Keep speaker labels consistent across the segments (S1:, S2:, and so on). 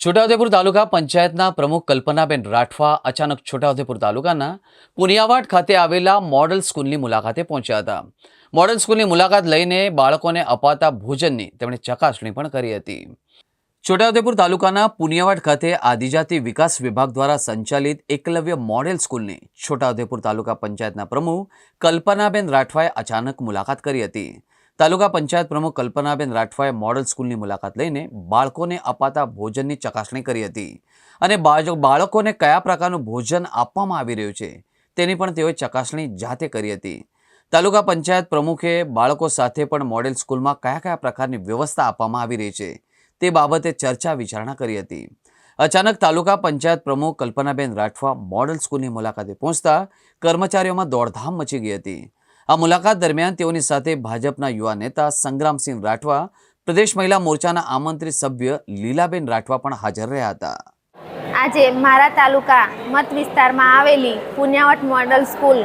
S1: છોટાઉદેપુર તાલુકા પંચાયતના પ્રમુખ કલ્પનાબેન રાઠવા અચાનક છોટાઉદેપુર તાલુકાના પુનિયાવાડ ખાતે આવેલા મોડલ સ્કૂલની મુલાકાતે પહોંચ્યા હતા। મોડલ સ્કૂલની મુલાકાત લઈને બાળકોને અપાતા ભોજનની તેમણે ચકાસણી પણ કરી હતી। છોટાઉદેપુર તાલુકાના પુનિયાવાડ ખાતે આદિજાતિ વિકાસ વિભાગ દ્વારા સંચાલિત એકલવ્ય મોડેલ સ્કૂલની છોટાઉદેપુર તાલુકા પંચાયતના પ્રમુખ કલ્પનાબેન રાઠવાએ અચાનક મુલાકાત કરી હતી। તાલુકા પંચાયત પ્રમુખ કલ્પનાબેન રાઠવાએ મોડલ સ્કૂલની મુલાકાત લઈને બાળકોને અપાતા ભોજનની ચકાસણી કરી હતી અને બાળકોને કયા પ્રકારનું ભોજન આપવામાં આવી રહ્યું છે તેની પણ તેઓએ ચકાસણી જાતે કરી હતી। તાલુકા પંચાયત પ્રમુખે બાળકો સાથે પણ મોડેલ સ્કૂલમાં કયા કયા પ્રકારની વ્યવસ્થા આપવામાં આવી રહી છે તે બાબતે ચર્ચા વિચારણા કરી હતી। અચાનક તાલુકા પંચાયત પ્રમુખ કલ્પનાબેન રાઠવા મોડલ સ્કૂલની મુલાકાતે પહોંચતા કર્મચારીઓમાં દોડધામ મચી ગઈ હતી। આ મુલાકાત દરમિયાન તેઓની સાથે ભાજપના યુવા નેતા સંગ્રામસિંહ રાઠવા, પ્રદેશ મહિલા મોરચાના આમંત્રિત સભ્ય લીલાબેન રાઠવા પણ હાજર રહ્યા હતા।
S2: આજે મારા તાલુકા મત વિસ્તારમાં આવેલી પુનિયાવાડ મોડલ સ્કૂલ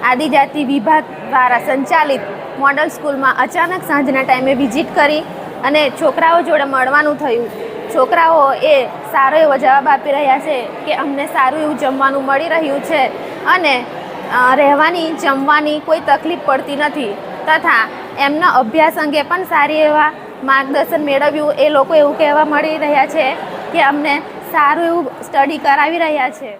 S2: આદિજાતિ વિભાગ દ્વારા સંચાલિત મોડલ સ્કૂલમાં અચાનક સાંજના ટાઈમે વિઝિટ કરી અને છોકરાઓ જોડે મળવાનું થયું। છોકરાઓ એ સારો એવો જવાબ આપી રહ્યા છે કે અમને સારું એવું જમવાનું મળી રહ્યું છે અને રહેવાની જમવાની કોઈ તકલીફ પડતી નથી તથા એમના અભ્યાસ અંગે પણ સારી એવા માર્ગદર્શન મેળવ્યું। એ લોકો એવું કહેવા મળી રહ્યા છે કે અમને સારું એવું સ્ટડી કરાવી રહ્યા છે।